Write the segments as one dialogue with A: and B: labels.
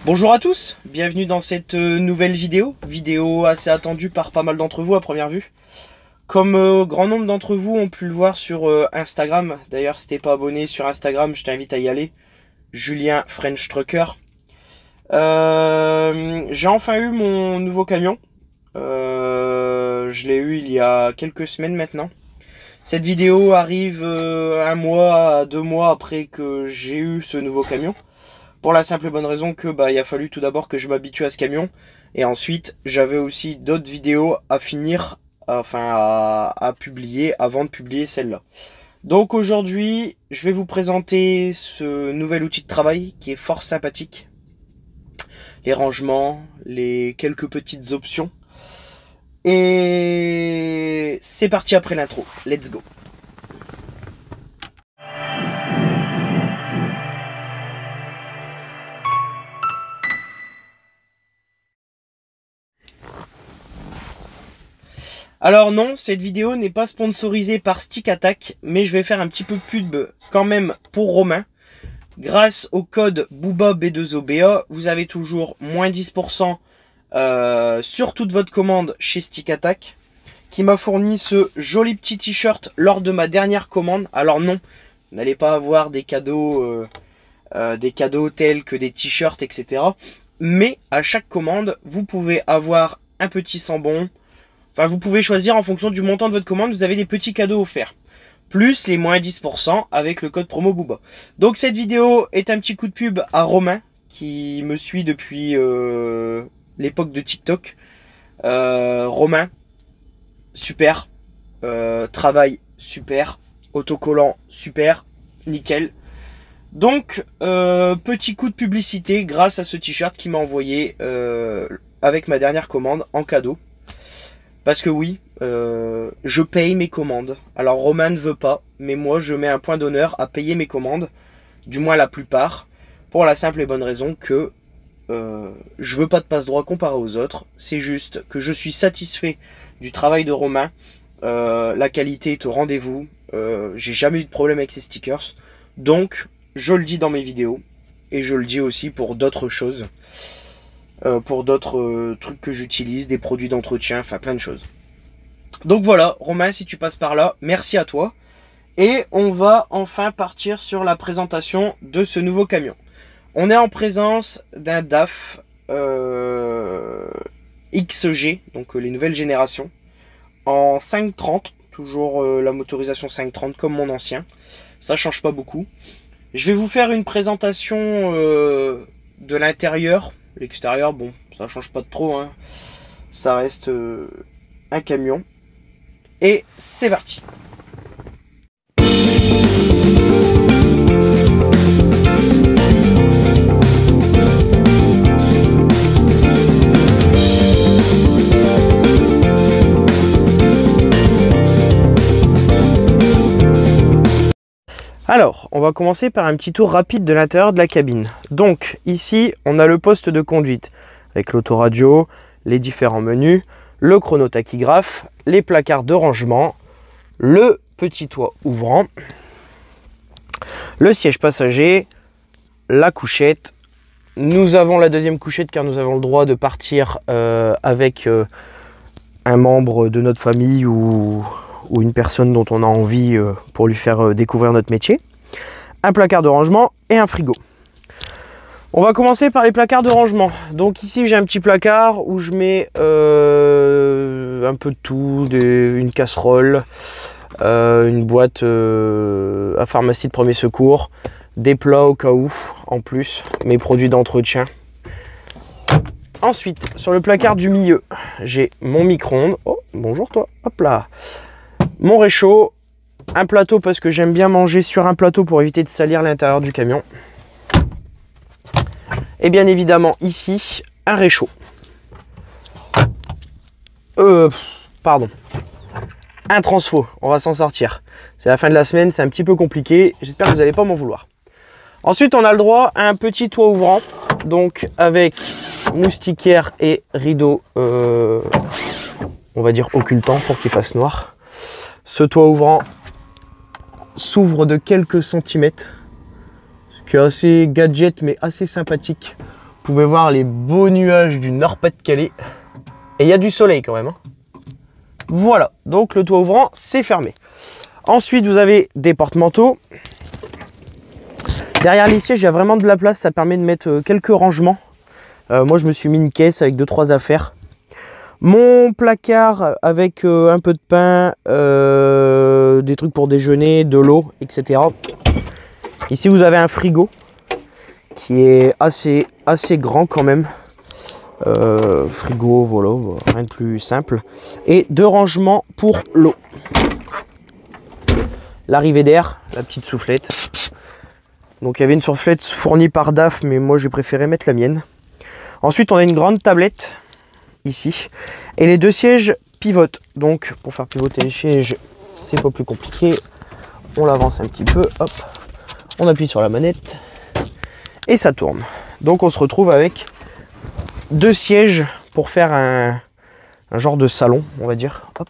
A: Bonjour à tous, bienvenue dans cette nouvelle vidéo assez attendue par pas mal d'entre vous à première vue. Comme grand nombre d'entre vous ont pu le voir sur Instagram, d'ailleurs si t'es pas abonné sur Instagram, je t'invite à y aller, Julien French Trucker. J'ai enfin eu mon nouveau camion, je l'ai eu il y a quelques semaines maintenant. Cette vidéo arrive 1 mois à 2 mois après que j'ai eu ce nouveau camion. Pour la simple et bonne raison que il a fallu tout d'abord que je m'habitue à ce camion. Et ensuite, j'avais aussi d'autres vidéos à finir, à publier avant de publier celle-là. Donc aujourd'hui, je vais vous présenter ce nouvel outil de travail qui est fort sympathique. Les rangements, les quelques petites options. Et c'est parti après l'intro. Let's go. Alors non, cette vidéo n'est pas sponsorisée par Stick Attack, mais je vais faire un petit peu pub quand même pour Romain. Grâce au code BOOBA-B2OBA, vous avez toujours moins 10% sur toute votre commande chez Stick Attack, qui m'a fourni ce joli petit t-shirt lors de ma dernière commande. Alors non, vous n'allez pas avoir des cadeaux tels que des t-shirts, etc. Mais à chaque commande, vous pouvez avoir un petit sambon. Enfin, vous pouvez choisir en fonction du montant de votre commande, vous avez des petits cadeaux offerts. Plus les moins 10% avec le code promo Booba. Donc cette vidéo est un petit coup de pub à Romain, qui me suit depuis l'époque de TikTok. Romain, super. Travail, super. Autocollant, super. Nickel. Donc, petit coup de publicité grâce à ce t-shirt qui m'a envoyé avec ma dernière commande en cadeau. Parce que oui, je paye mes commandes. Alors Romain ne veut pas, mais moi je mets un point d'honneur à payer mes commandes, du moins la plupart, pour la simple et bonne raison que je veux pas de passe-droit comparé aux autres. C'est juste que je suis satisfait du travail de Romain, la qualité est au rendez-vous, j'ai jamais eu de problème avec ces stickers. Donc je le dis dans mes vidéos, et je le dis aussi pour d'autres choses. Pour d'autres trucs que j'utilise, des produits d'entretien, enfin plein de choses. Donc voilà, Romain, si tu passes par là, merci à toi. Et on va enfin partir sur la présentation de ce nouveau camion. On est en présence d'un DAF XG, donc les nouvelles générations, en 530, toujours la motorisation 530 comme mon ancien. Ça change pas beaucoup. Je vais vous faire une présentation de l'intérieur. L'extérieur, bon, ça change pas de trop, hein. Ça reste un camion. Et c'est parti. Alors, on va commencer par un petit tour rapide de l'intérieur de la cabine. Donc, ici, on a le poste de conduite avec l'autoradio, les différents menus, le chronotachygraphe, les placards de rangement, le petit toit ouvrant, le siège passager, la couchette. Nous avons la deuxième couchette car nous avons le droit de partir avec un membre de notre famille ou une personne dont on a envie pour lui faire découvrir notre métier. Un placard de rangement et un frigo. On va commencer par les placards de rangement. Donc ici j'ai un petit placard où je mets un peu de tout, une casserole, une boîte à pharmacie de premier secours, des plats au cas où en plus, mes produits d'entretien. Ensuite, sur le placard du milieu, j'ai mon micro-ondes. Oh, bonjour toi, hop là. Mon réchaud, un plateau parce que j'aime bien manger sur un plateau pour éviter de salir l'intérieur du camion. Et bien évidemment ici, un réchaud. Pardon. Un transfo, on va s'en sortir. C'est la fin de la semaine, c'est un petit peu compliqué. J'espère que vous n'allez pas m'en vouloir. Ensuite, on a le droit à un petit toit ouvrant. Donc avec moustiquaire et rideau, on va dire occultant pour qu'il fasse noir. Ce toit ouvrant s'ouvre de quelques centimètres, ce qui est assez gadget mais assez sympathique pouvez voir les beaux nuages du Nord-Pas-de-Calais. Et il y a du soleil quand même. Hein. Voilà, donc le toit ouvrant, c'est fermé. Ensuite, vous avez des porte-manteaux. Derrière les sièges, il y a vraiment de la place. Ça permet de mettre quelques rangements. Moi, je me suis mis une caisse avec 2-3 affaires. Mon placard avec un peu de pain, des trucs pour déjeuner, de l'eau, etc. Ici, vous avez un frigo qui est assez grand quand même. Frigo, voilà, rien de plus simple. Et 2 rangements pour l'eau. L'arrivée d'air, la petite soufflette. Donc il y avait une soufflette fournie par DAF, mais moi j'ai préféré mettre la mienne. Ensuite, on a une grande tablette ici. Et les 2 sièges pivotent. Donc pour faire pivoter les sièges, c'est pas plus compliqué. On l'avance un petit peu, hop. On appuie sur la manette et ça tourne. Donc on se retrouve avec 2 sièges pour faire un genre de salon, on va dire. Hop,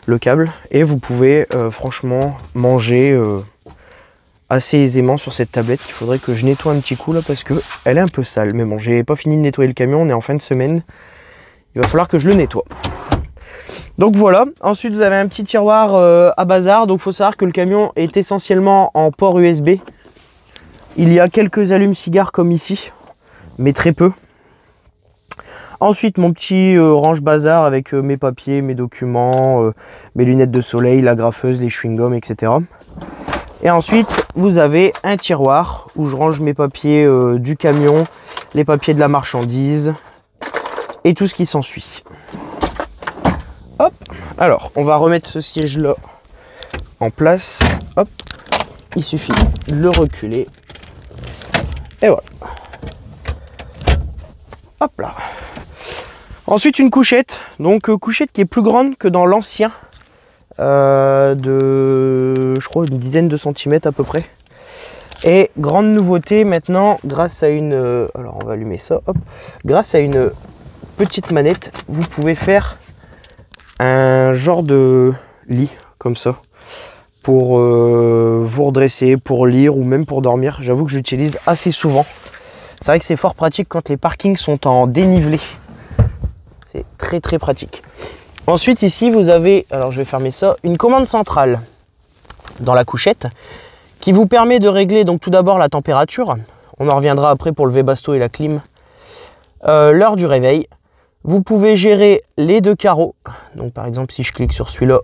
A: le câble. Et vous pouvez franchement manger assez aisément sur cette tablette. Il faudrait que je nettoie un petit coup là parce que elle est un peu sale. Mais bon, j'ai pas fini de nettoyer le camion, on est en fin de semaine. Il va falloir que je le nettoie. Donc voilà. Ensuite, vous avez un petit tiroir à bazar. Donc il faut savoir que le camion est essentiellement en port USB. Il y a quelques allumes-cigares comme ici, mais très peu. Ensuite, mon petit range bazar avec mes papiers, mes documents, mes lunettes de soleil, la graffeuse, les chewing-gums, etc. Et ensuite, vous avez un tiroir où je range mes papiers du camion, les papiers de la marchandise et tout ce qui s'ensuit. Hop, alors, on va remettre ce siège-là en place. Hop, il suffit de le reculer. Et voilà. Hop là. Ensuite, une couchette. Donc, couchette qui est plus grande que dans l'ancien. Je crois, une dizaine de centimètres à peu près. Et grande nouveauté maintenant, grâce à une... alors, on va allumer ça. Hop. Grâce à une petite manette, vous pouvez faire un genre de lit, comme ça. Pour vous redresser, pour lire ou même pour dormir. J'avoue que j'utilise assez souvent. C'est vrai que c'est fort pratique quand les parkings sont en dénivelé. C'est très pratique. Ensuite ici vous avez, alors je vais fermer ça, une commande centrale dans la couchette qui vous permet de régler donc tout d'abord la température. On en reviendra après pour le Webasto et la clim. L'heure du réveil. Vous pouvez gérer les 2 carreaux. Donc par exemple si je clique sur celui-là,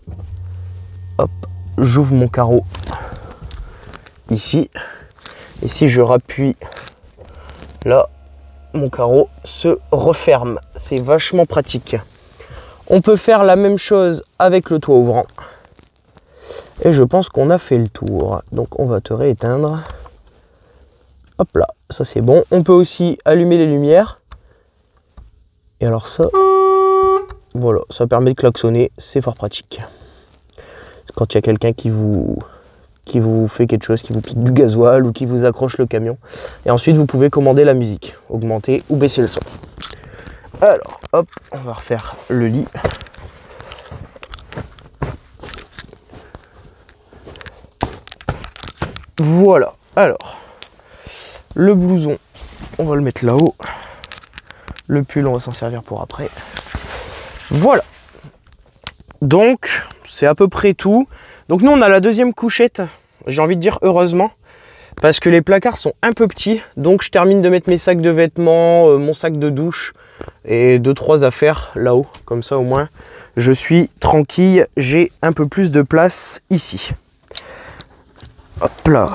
A: hop, j'ouvre mon carreau ici. Et si je rappuie là, mon carreau se referme. C'est vachement pratique. On peut faire la même chose avec le toit ouvrant. Et je pense qu'on a fait le tour. Donc on va te rééteindre. Hop là, ça c'est bon. On peut aussi allumer les lumières. Et alors ça, voilà, ça permet de klaxonner. C'est fort pratique. Quand il y a quelqu'un qui vous fait quelque chose, qui vous pique du gasoil ou qui vous accroche le camion. Et ensuite, vous pouvez commander la musique, augmenter ou baisser le son. Alors, hop, on va refaire le lit. Voilà, alors, le blouson, on va le mettre là-haut. Le pull, on va s'en servir pour après. Voilà. Donc, c'est à peu près tout. Donc nous, on a la deuxième couchette. J'ai envie de dire heureusement. Parce que les placards sont un peu petits. Donc, je termine de mettre mes sacs de vêtements, mon sac de douche et 2-3 affaires là-haut. Comme ça, au moins, je suis tranquille. J'ai un peu plus de place ici. Hop là.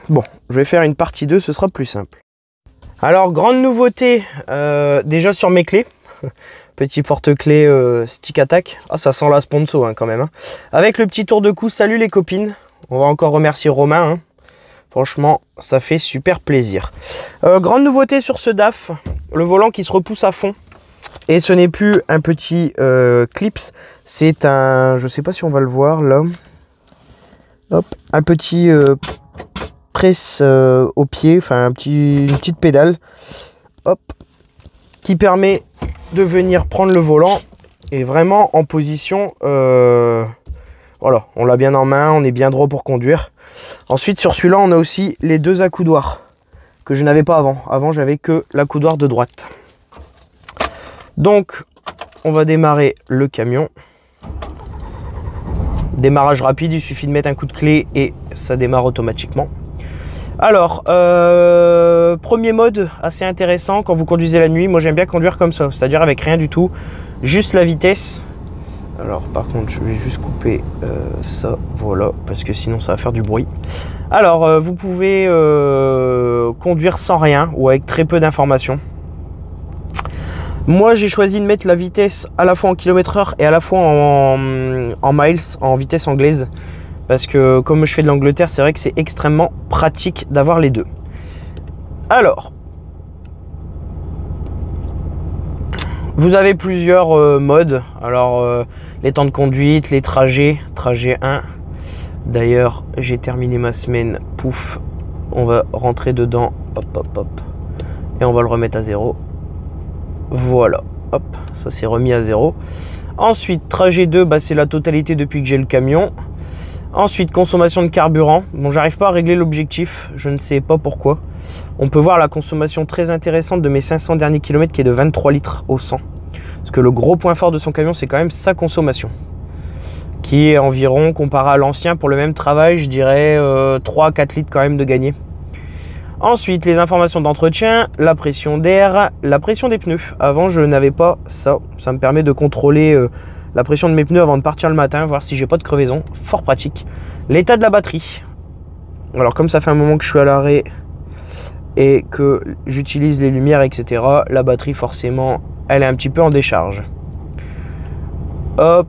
A: Bon, je vais faire une partie 2, ce sera plus simple. Alors, grande nouveauté, déjà sur mes clés. Petit porte-clés stick attack. Ah, ça sent la sponsor hein, quand même. Hein. Avec le petit tour de cou. Salut les copines. On va encore remercier Romain. Hein. Franchement, ça fait super plaisir. Grande nouveauté sur ce DAF. Le volant qui se repousse à fond. Et ce n'est plus un petit clips. C'est un... Je sais pas si on va le voir là. Hop. Un petit presse au pied. Enfin, une petite pédale. Hop. Qui permet de venir prendre le volant et vraiment en position voilà, on l'a bien en main, on est bien droit pour conduire. Ensuite sur celui-là on a aussi les 2 accoudoirs que je n'avais pas avant. Avant, j'avais que la coudoir de droite. Donc, on va démarrer le camion. Démarrage rapide, il suffit de mettre un coup de clé et ça démarre automatiquement. Alors, premier mode assez intéressant quand vous conduisez la nuit. Moi, j'aime bien conduire comme ça, c'est-à-dire avec rien du tout, juste la vitesse. Alors, par contre, je vais juste couper ça, voilà, parce que sinon ça va faire du bruit. Alors, vous pouvez conduire sans rien ou avec très peu d'informations. Moi, j'ai choisi de mettre la vitesse à la fois en km/h et à la fois en miles, en vitesse anglaise. Parce que comme je fais de l'Angleterre, c'est vrai que c'est extrêmement pratique d'avoir les deux. Alors, vous avez plusieurs modes. Alors, les temps de conduite, les trajets, trajet 1. D'ailleurs, j'ai terminé ma semaine, pouf, on va rentrer dedans, hop, hop, hop. Et on va le remettre à 0. Voilà, hop, ça s'est remis à 0. Ensuite, trajet 2, bah, c'est la totalité depuis que j'ai le camion. Ensuite, consommation de carburant. Bon, j'arrive pas à régler l'objectif, je ne sais pas pourquoi. On peut voir la consommation très intéressante de mes 500 derniers kilomètres qui est de 23 litres au 100. Parce que le gros point fort de son camion, c'est quand même sa consommation. Qui est environ, comparé à l'ancien, pour le même travail, je dirais 3 à 4 litres quand même de gagné. Ensuite, les informations d'entretien, la pression d'air, la pression des pneus. Avant, je n'avais pas ça. Ça me permet de contrôler la pression de mes pneus avant de partir le matin, voir si j'ai pas de crevaison. Fort pratique. L'état de la batterie. Alors, comme ça fait un moment que je suis à l'arrêt et que j'utilise les lumières, etc., la batterie, forcément, elle est un petit peu en décharge. Hop.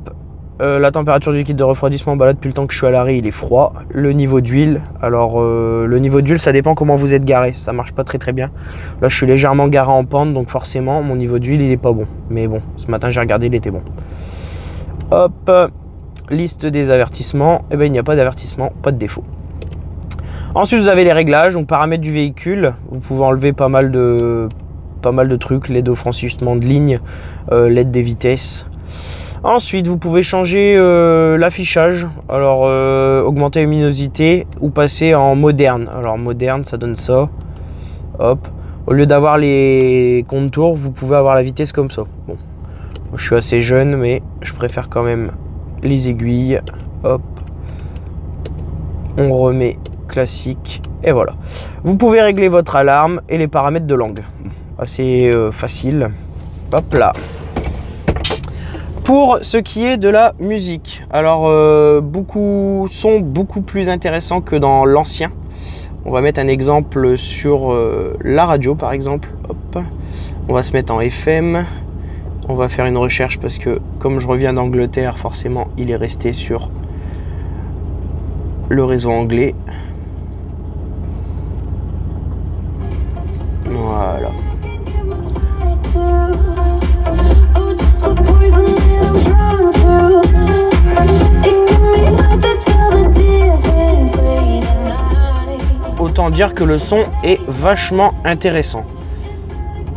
A: La température du liquide de refroidissement, bah là depuis le temps que je suis à l'arrêt il est froid. Le niveau d'huile, alors le niveau d'huile ça dépend comment vous êtes garé, ça marche pas très bien. Là je suis légèrement garé en pente donc forcément mon niveau d'huile il est pas bon. Mais bon, ce matin j'ai regardé, il était bon. Hop, liste des avertissements, et ben il n'y a pas d'avertissement, pas de défaut. Ensuite vous avez les réglages, donc paramètres du véhicule, vous pouvez enlever pas mal de trucs, l'aide au franchissement de ligne, l'aide des vitesses. Ensuite, vous pouvez changer l'affichage, alors augmenter la luminosité ou passer en moderne. Alors moderne, ça donne ça. Hop. Au lieu d'avoir les contours, vous pouvez avoir la vitesse comme ça. Bon, moi, je suis assez jeune, mais je préfère quand même les aiguilles. Hop. On remet classique et voilà. Vous pouvez régler votre alarme et les paramètres de langue. Assez facile. Hop là. Pour ce qui est de la musique, alors sont beaucoup plus intéressants que dans l'ancien. On va mettre un exemple sur la radio par exemple. Hop. On va se mettre en FM. On va faire une recherche parce que comme je reviens d'Angleterre, forcément il est resté sur le réseau anglais. Voilà. Autant dire que le son est vachement intéressant.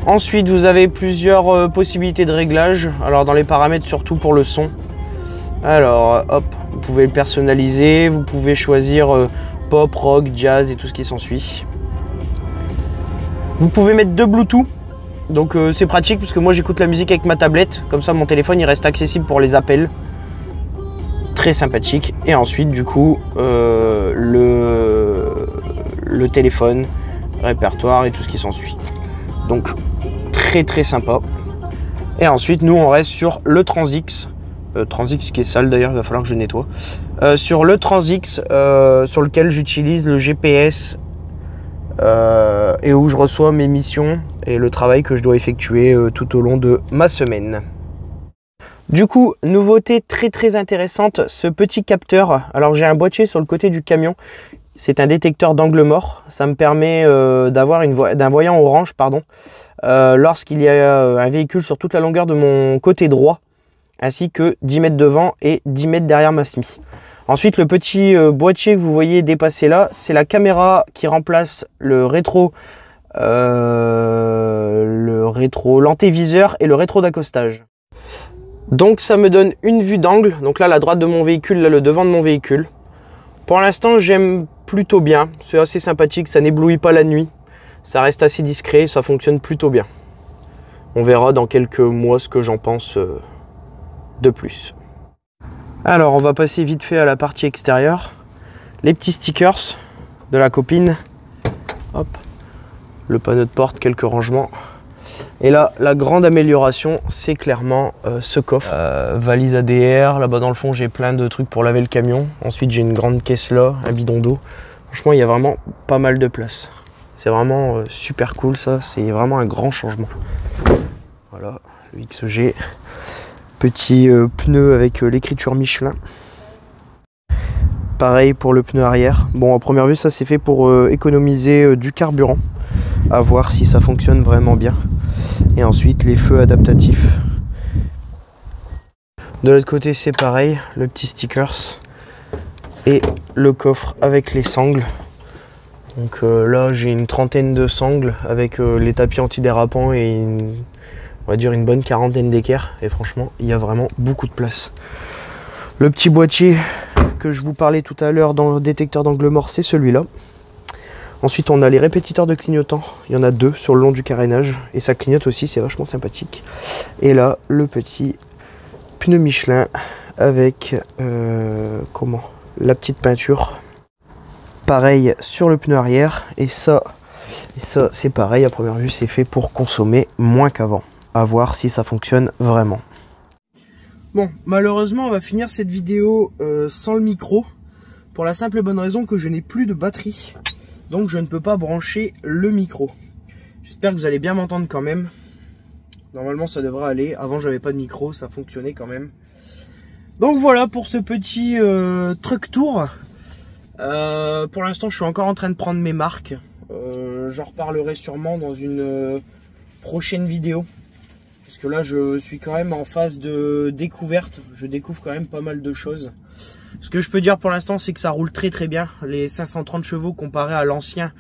A: Ensuite, vous avez plusieurs possibilités de réglage. Alors, dans les paramètres, surtout pour le son. Alors, hop, vous pouvez le personnaliser. Vous pouvez choisir pop, rock, jazz et tout ce qui s'ensuit. Vous pouvez mettre deux Bluetooth. Donc, c'est pratique parce que moi, j'écoute la musique avec ma tablette. Comme ça, mon téléphone, il reste accessible pour les appels. Très sympathique. Et ensuite, du coup, le téléphone, répertoire et tout ce qui s'ensuit. Donc très sympa. Et ensuite nous on reste sur le Transix. Transix qui est sale d'ailleurs, il va falloir que je nettoie. Sur le Transix sur lequel j'utilise le GPS et où je reçois mes missions et le travail que je dois effectuer tout au long de ma semaine. Du coup, nouveauté très intéressante, ce petit capteur. Alors j'ai un boîtier sur le côté du camion. C'est un détecteur d'angle mort. Ça me permet d'avoir d'un voyant orange, pardon, lorsqu'il y a un véhicule sur toute la longueur de mon côté droit, ainsi que 10 mètres devant et 10 mètres derrière ma SMI. Ensuite, le petit boîtier que vous voyez dépasser là, c'est la caméra qui remplace le l'antéviseur et le rétro d'accostage. Donc ça me donne une vue d'angle. Donc là, la droite de mon véhicule, là, le devant de mon véhicule. Pour l'instant, j'aime plutôt bien. C'est assez sympathique, ça n'éblouit pas la nuit. Ça reste assez discret, ça fonctionne plutôt bien. On verra dans quelques mois ce que j'en pense de plus. Alors on va passer vite fait à la partie extérieure. Les petits stickers de la copine. Hop. Le panneau de porte, quelques rangements. Et là, la grande amélioration, c'est clairement ce coffre. Valise ADR, là-bas dans le fond, j'ai plein de trucs pour laver le camion. Ensuite, j'ai une grande caisse là, un bidon d'eau. Franchement, il y a vraiment pas mal de place. C'est vraiment super cool ça, c'est vraiment un grand changement. Voilà, le XG. Petit pneu avec l'écriture Michelin. Pareil pour le pneu arrière. Bon, à première vue, ça c'est fait pour économiser du carburant. À voir si ça fonctionne vraiment bien. Et ensuite, les feux adaptatifs. De l'autre côté, c'est pareil. Le petit stickers. Et le coffre avec les sangles. Donc là, j'ai une trentaine de sangles avec les tapis antidérapants et on va dire une bonne quarantaine d'équerres. Et franchement, il y a vraiment beaucoup de place. Le petit boîtier que je vous parlais tout à l'heure dans le détecteur d'angle mort, c'est celui-là. Ensuite, on a les répétiteurs de clignotants. Il y en a 2 sur le long du carénage. Et ça clignote aussi, c'est vachement sympathique. Et là, le petit pneu Michelin avec la petite peinture. Pareil sur le pneu arrière. Et ça c'est pareil. À première vue, c'est fait pour consommer moins qu'avant. À voir si ça fonctionne vraiment. Bon, malheureusement, on va finir cette vidéo sans le micro. Pour la simple et bonne raison que je n'ai plus de batterie. Donc je ne peux pas brancher le micro. J'espère que vous allez bien m'entendre quand même. Normalement ça devrait aller. Avant j'avais pas de micro, ça fonctionnait quand même. Donc voilà pour ce petit truck tour. Pour l'instant je suis encore en train de prendre mes marques. J'en reparlerai sûrement dans une prochaine vidéo. Parce que là je suis quand même en phase de découverte. Je découvre quand même pas mal de choses. Ce que je peux dire pour l'instant, c'est que ça roule très très bien. Les 530 chevaux comparé à l'ancien,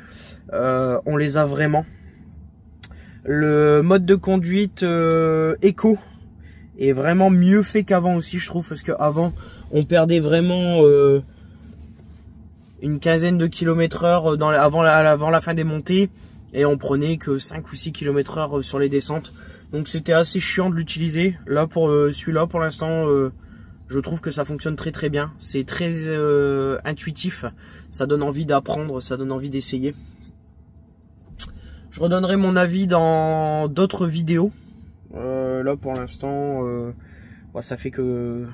A: on les a vraiment. Le mode de conduite éco est vraiment mieux fait qu'avant aussi, je trouve. Parce qu'avant, on perdait vraiment une quinzaine de kilomètres/heure avant la fin des montées. Et on prenait que 5 ou 6 km/h sur les descentes. Donc c'était assez chiant de l'utiliser. Là, pour celui-là, pour l'instant... je trouve que ça fonctionne très très bien. C'est très intuitif. Ça donne envie d'apprendre, ça donne envie d'essayer. Je redonnerai mon avis dans d'autres vidéos. Là pour l'instant, ça fait que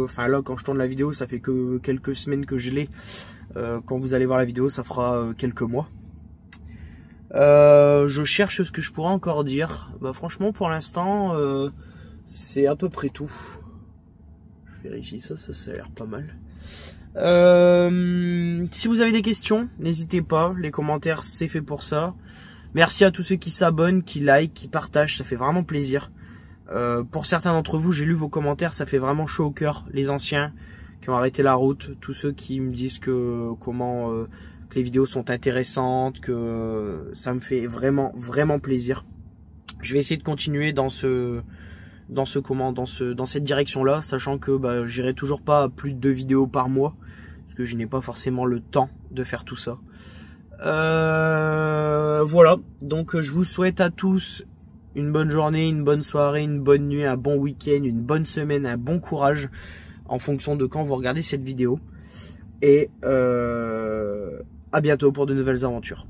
A: Enfin là quand je tourne la vidéo, ça fait que quelques semaines que je l'ai. Quand vous allez voir la vidéo, ça fera quelques mois. Je cherche ce que je pourrais encore dire. Franchement pour l'instant... c'est à peu près tout. Je vérifie ça a l'air pas mal. Si vous avez des questions, n'hésitez pas. Les commentaires, c'est fait pour ça. Merci à tous ceux qui s'abonnent, qui like, qui partagent. Ça fait vraiment plaisir. Pour certains d'entre vous, j'ai lu vos commentaires. Ça fait vraiment chaud au cœur. Les anciens qui ont arrêté la route. Tous ceux qui me disent que que les vidéos sont intéressantes. Que ça me fait vraiment, vraiment plaisir. Je vais essayer de continuer dans cette direction là, sachant que j'irai toujours pas à plus de 2 vidéos par mois parce que je n'ai pas forcément le temps de faire tout ça. Voilà, donc je vous souhaite à tous une bonne journée, une bonne soirée, une bonne nuit, un bon week-end, une bonne semaine, un bon courage en fonction de quand vous regardez cette vidéo. Et à bientôt pour de nouvelles aventures.